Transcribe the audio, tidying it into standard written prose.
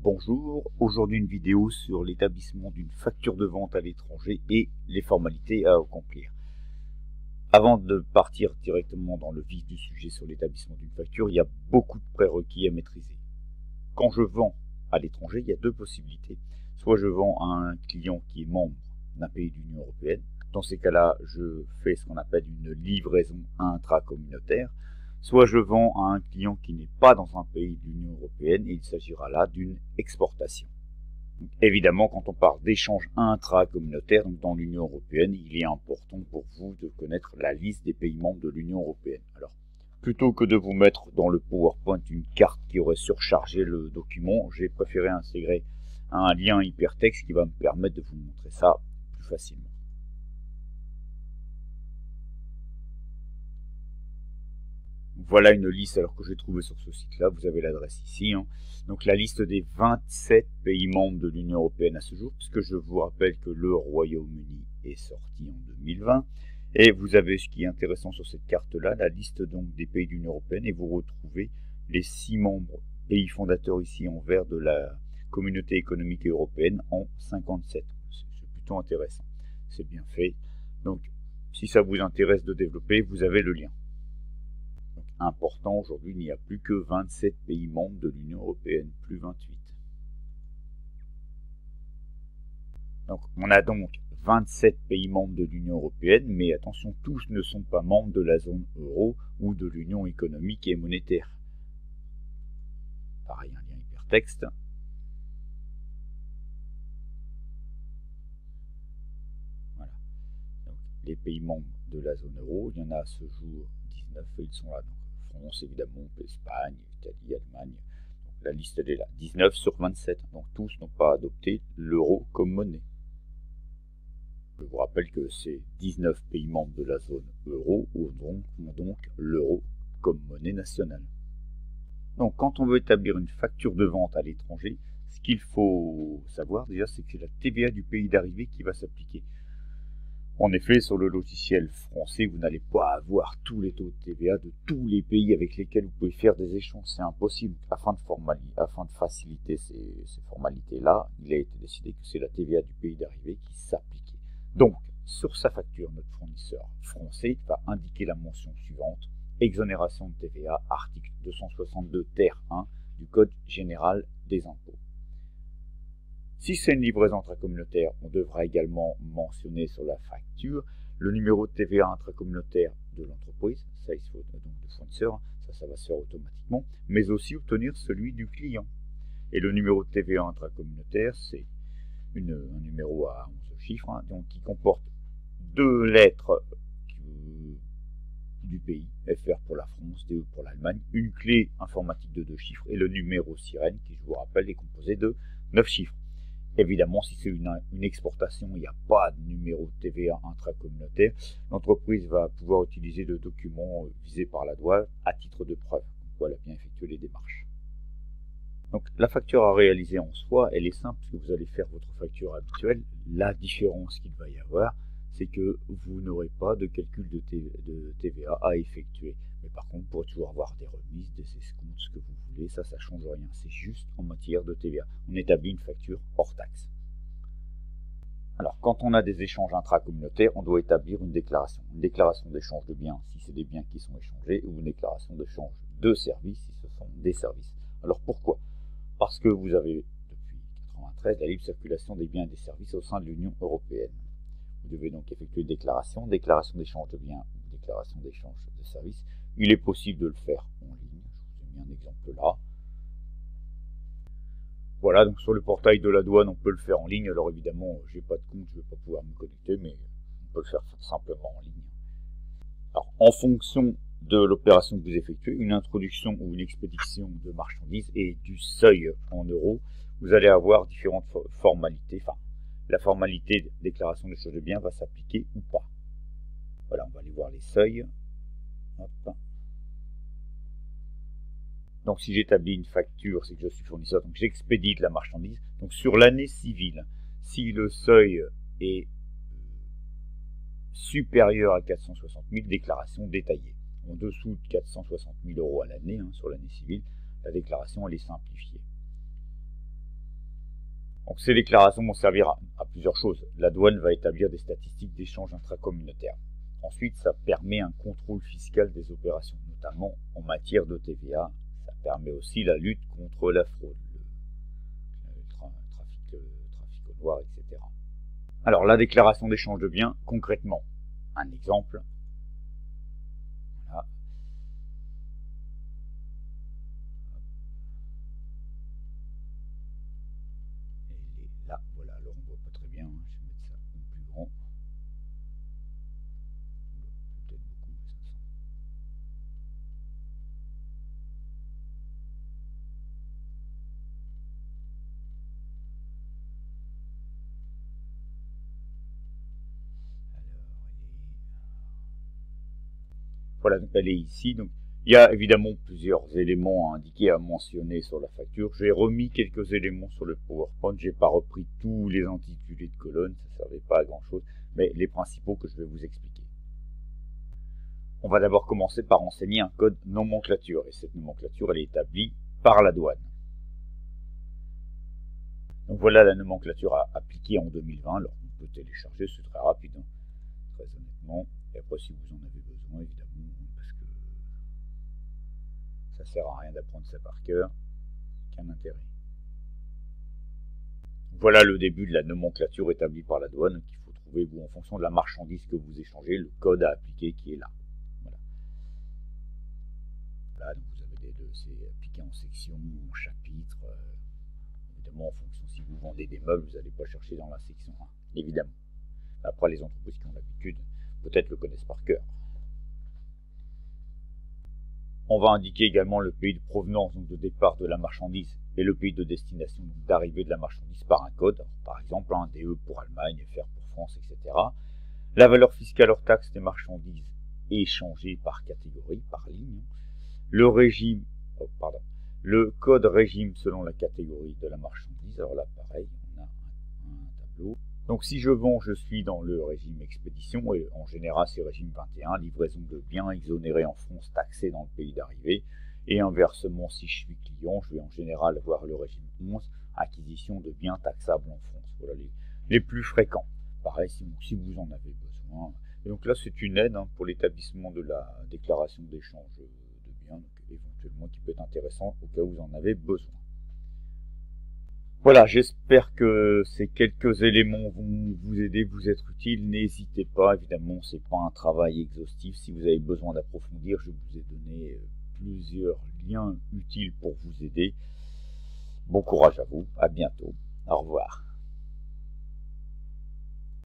Bonjour, aujourd'hui une vidéo sur l'établissement d'une facture de vente à l'étranger et les formalités à accomplir. Avant de partir directement dans le vif du sujet sur l'établissement d'une facture, il y a beaucoup de prérequis à maîtriser. Quand je vends à l'étranger, il y a deux possibilités. Soit je vends à un client qui est membre d'un pays de l'Union européenne. Dans ces cas-là, je fais ce qu'on appelle une livraison intracommunautaire. Soit je vends à un client qui n'est pas dans un pays de l'Union européenne et il s'agira là d'une exportation. Donc, évidemment, quand on parle d'échange intracommunautaire, donc dans l'Union européenne, il est important pour vous de connaître la liste des pays membres de l'Union européenne. Alors, plutôt que de vous mettre dans le PowerPoint une carte qui aurait surchargé le document, j'ai préféré intégrer un lien hypertexte qui va me permettre de vous montrer ça plus facilement. Voilà une liste alors que j'ai trouvée sur ce site-là, vous avez l'adresse ici. Donc la liste des 27 pays membres de l'Union européenne à ce jour, puisque je vous rappelle que le Royaume-Uni est sorti en 2020. Et vous avez ce qui est intéressant sur cette carte-là, la liste donc des pays de l'Union européenne, et vous retrouvez les 6 membres, pays fondateurs ici en vert de la Communauté économique européenne en 57. C'est plutôt intéressant, c'est bien fait. Donc si ça vous intéresse de développer, vous avez le lien. Donc, important, aujourd'hui, il n'y a plus que 27 pays membres de l'Union européenne, plus 28. Donc, on a donc 27 pays membres de l'Union européenne, mais attention, tous ne sont pas membres de la zone euro ou de l'Union économique et monétaire. Pareil, un lien hypertexte. Voilà. Donc, les pays membres de la zone euro, il y en a à ce jour 19, et ils sont là. Donc, France, évidemment, Espagne, Italie, Allemagne. Donc, la liste elle est là. 19 sur 27. Donc, tous n'ont pas adopté l'euro comme monnaie. Je vous rappelle que ces 19 pays membres de la zone euro ont donc l'euro comme monnaie nationale. Donc, quand on veut établir une facture de vente à l'étranger, ce qu'il faut savoir déjà, c'est que c'est la TVA du pays d'arrivée qui va s'appliquer. En effet, sur le logiciel français, vous n'allez pas avoir tous les taux de TVA de tous les pays avec lesquels vous pouvez faire des échanges. C'est impossible. Afin de faciliter ces formalités-là, il a été décidé que c'est la TVA du pays d'arrivée qui s'appliquait. Donc, sur sa facture, notre fournisseur français va indiquer la mention suivante: exonération de TVA, article 262 ter 1 du Code général des impôts. Si c'est une livraison intracommunautaire, on devra également mentionner sur la facture le numéro de TVA intracommunautaire de l'entreprise, ça il faut donc le fournisseur, ça va se faire automatiquement, mais aussi obtenir celui du client. Et le numéro de TVA intracommunautaire, c'est un numéro à 11 chiffres, donc qui comporte 2 lettres du pays, FR pour la France, DE pour l'Allemagne, une clé informatique de 2 chiffres et le numéro sirène qui, je vous rappelle, est composé de 9 chiffres. Évidemment, si c'est une exportation, il n'y a pas de numéro de TVA intracommunautaire. L'entreprise va pouvoir utiliser le document visé par la douane à titre de preuve, comme quoi elle a bien effectué les démarches. Donc la facture à réaliser en soi, elle est simple puisque vous allez faire votre facture habituelle. La différence qu'il va y avoir, c'est que vous n'aurez pas de calcul de TVA à effectuer. Mais par contre, vous pourrez toujours avoir des remises, des escomptes, ce que vous voulez, ça ne change rien. C'est juste en matière de TVA. On établit une facture hors taxe. Alors, quand on a des échanges intracommunautaires, on doit établir une déclaration. Une déclaration d'échange de biens si c'est des biens qui sont échangés, ou une déclaration d'échange de services si ce sont des services. Alors pourquoi? Parce que vous avez, depuis 1993, la libre circulation des biens et des services au sein de l'Union européenne. Vous devez donc effectuer une déclaration d'échange de biens ou déclaration d'échange de services. Il est possible de le faire en ligne. Je vous ai mis un exemple là. Voilà, donc sur le portail de la douane, on peut le faire en ligne. Alors évidemment, je n'ai pas de compte, je ne vais pas pouvoir me connecter, mais on peut le faire simplement en ligne. Alors, en fonction de l'opération que vous effectuez, une introduction ou une expédition de marchandises et du seuil en euros, vous allez avoir différentes formalités. Enfin, la formalité déclaration d'échange de biens va s'appliquer ou pas. Voilà, on va aller voir les seuils. Hop. Donc si j'établis une facture, c'est que je suis fournisseur, donc j'expédie de la marchandise. Donc sur l'année civile, si le seuil est supérieur à 460 000, déclaration détaillée. En dessous de 460 000 € à l'année, sur l'année civile, la déclaration elle est simplifiée. Donc ces déclarations vont servir à plusieurs choses. La douane va établir des statistiques d'échange intracommunautaires. Ensuite, ça permet un contrôle fiscal des opérations, notamment en matière de TVA. Ça permet aussi la lutte contre la fraude, le trafic au noir, etc. Alors, la déclaration d'échange de biens, concrètement, un exemple. Voilà. Elle est là, voilà, alors on ne voit pas très bien, je vais mettre ça en plus grand. Peut-être beaucoup, mais ça sent. Voilà, donc elle est ici. Donc, il y a évidemment plusieurs éléments à indiquer, à mentionner sur la facture. J'ai remis quelques éléments sur le PowerPoint. J'ai pas repris tous les intitulés de colonnes, ça ne servait pas à grand chose, mais les principaux que je vais vous expliquer. On va d'abord commencer par enseigner un code nomenclature, et cette nomenclature, elle est établie par la douane. Donc voilà la nomenclature appliquée en 2020. Alors on peut télécharger, c'est très rapide, hein, très honnêtement. Et après, si vous en avez besoin, évidemment, parce que ça sert à rien d'apprendre ça par cœur, qu'un intérêt. Voilà le début de la nomenclature établie par la douane qu'il faut trouver, vous, en fonction de la marchandise que vous échangez, le code à appliquer qui est là. Voilà. Là, donc vous avez c'est appliqué en section, en chapitre. Évidemment, en fonction, si vous vendez des meubles, vous n'allez pas chercher dans la section 1, évidemment. Après, les entreprises qui ont l'habitude, peut-être le connaissent par cœur. On va indiquer également le pays de provenance, donc de départ de la marchandise, et le pays de destination, donc d'arrivée de la marchandise par un code. Alors, par exemple, un DE pour Allemagne, FR pour France, etc. La valeur fiscale hors taxe des marchandises échangées par catégorie, par ligne. Le régime, le code régime selon la catégorie de la marchandise. Alors là, pareil, on a un tableau. Donc si je vends, je suis dans le régime expédition, et en général c'est régime 21, livraison de biens exonérés en France, taxés dans le pays d'arrivée. Et inversement, si je suis client, je vais en général avoir le régime 11, acquisition de biens taxables en France. Voilà les plus fréquents. Pareil, si vous en avez besoin. Et donc là, c'est une aide, hein, pour l'établissement de la déclaration d'échange de biens, donc éventuellement qui peut être intéressant au cas où vous en avez besoin. Voilà, j'espère que ces quelques éléments vont vous aider, vous être utiles. N'hésitez pas, évidemment, ce n'est pas un travail exhaustif. Si vous avez besoin d'approfondir, je vous ai donné plusieurs liens utiles pour vous aider. Bon courage à vous, à bientôt, au revoir.